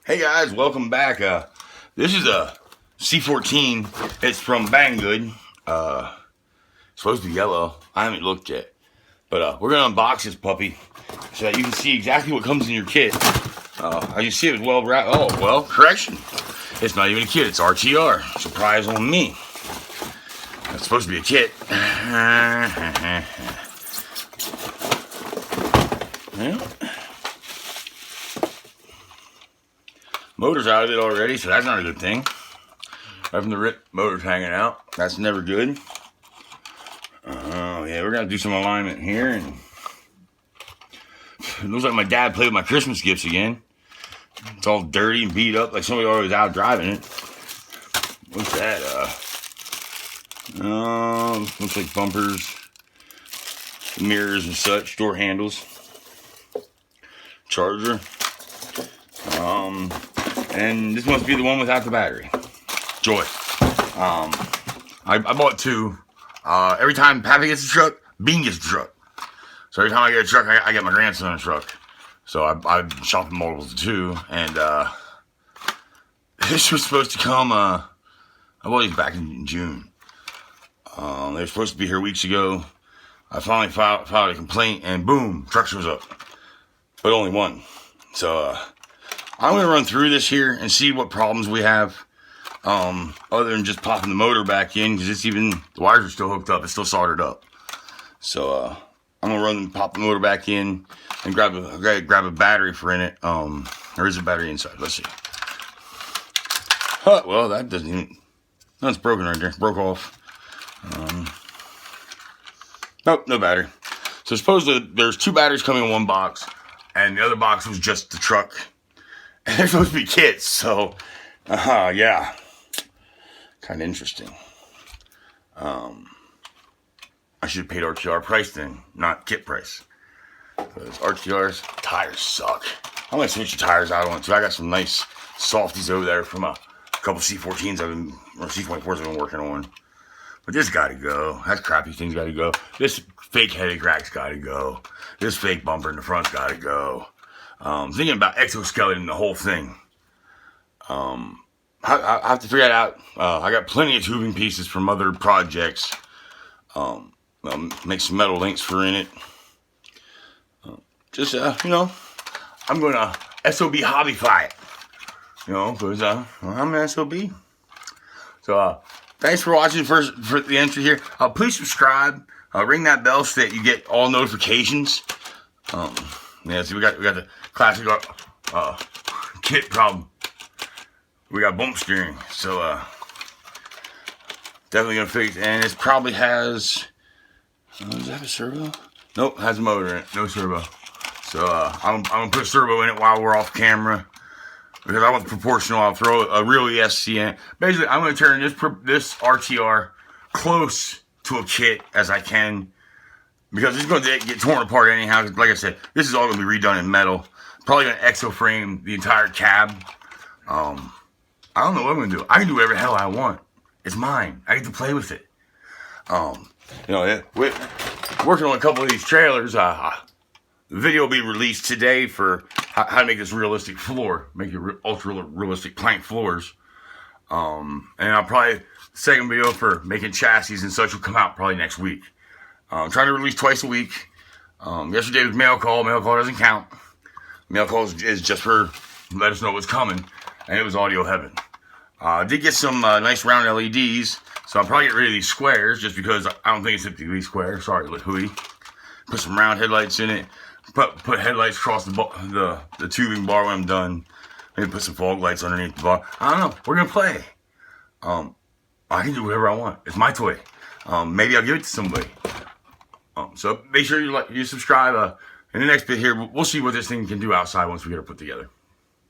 Hey guys, welcome back. This is a C14. It's from Banggood. It's supposed to be yellow. I haven't looked yet. But we're going to unbox this puppy so that you can see exactly what comes in your kit. As you see, it was well wrapped. Oh, well, correction. It's not even a kit. It's RTR. Surprise on me. It's supposed to be a kit. Well, motor's out of it already, so that's not a good thing. Right from the rip, motor's hanging out. That's never good. Yeah, we're gonna do some alignment here, and it looks like my dad played with my Christmas gifts again. It's all dirty and beat up, like somebody always out driving it. What's that? Looks like bumpers, mirrors and such, door handles, charger. And this must be the one without the battery. Joy. I bought two. Every time Pappy gets a truck, Bean gets a truck. So every time I get a truck, I get my grandson a truck. So I shopped multiples of two. And this was supposed to come, I bought these back in June. They were supposed to be here weeks ago. I finally filed a complaint, and boom, truck shows up. But only one. So I'm going to run through this here and see what problems we have. Other than just popping the motor back in, because it's even, the wires are still hooked up, it's still soldered up. So I'm going to run and pop the motor back in and grab a battery for in it. There is a battery inside. Let's see. Well, that doesn't even, that's broken right there. Broke off. Nope, no battery. So supposedly there's two batteries coming in one box, and the other box was just the truck. And they're supposed to be kits, so yeah, kind of interesting. I should have paid RTR price then, not kit price, because RTR's tires suck. I'm gonna switch the tires out on too. I got some nice softies over there from a couple C14s or C24s I've been working on. But this gotta go. That crappy thing's gotta go. This fake headache rack's gotta go. This fake bumper in the front's gotta go. Thinking about exoskeleton, the whole thing. I have to figure that out. I got plenty of tubing pieces from other projects. Make some metal links for in it. You know, I'm gonna SOB hobbyfy it. You know, because I'm an SOB. So, thanks for watching for the entry here. Please subscribe. Ring that bell so that you get all notifications. Yeah, see, we got the classic kit problem. We got bump steering, so definitely gonna fix. And it probably has. Does that have a servo? Nope, has a motor in it. No servo. So I'm gonna put a servo in it while we're off camera, because I want the proportional. I'll throw a real ESC in it. Basically, I'm gonna turn this RTR close to a kit as I can, because it's going to get torn apart anyhow. Like I said, this is all going to be redone in metal. Probably going to exo frame the entire cab. I don't know what I'm going to do. I can do whatever the hell I want. It's mine. I get to play with it. You know, working on a couple of these trailers. The video will be released today for how to make this realistic floor. Make it ultra realistic plank floors. And I'll probably, second video for making chassis and such will come out probably next week. I'm trying to release twice a week. Yesterday was mail call. Mail call doesn't count. Mail call is just for let us know what's coming. And it was audio heaven. I did get some nice round LEDs. So I'll probably get rid of these squares just because I don't think it's 50 square. Sorry, Hui. Put some round headlights in it. Put headlights across the tubing bar when I'm done. Maybe put some fog lights underneath the bar. I don't know. We're going to play. I can do whatever I want. It's my toy. Maybe I'll give it to somebody. So make sure you subscribe. In the next bit here, we'll see what this thing can do outside once we get it put together.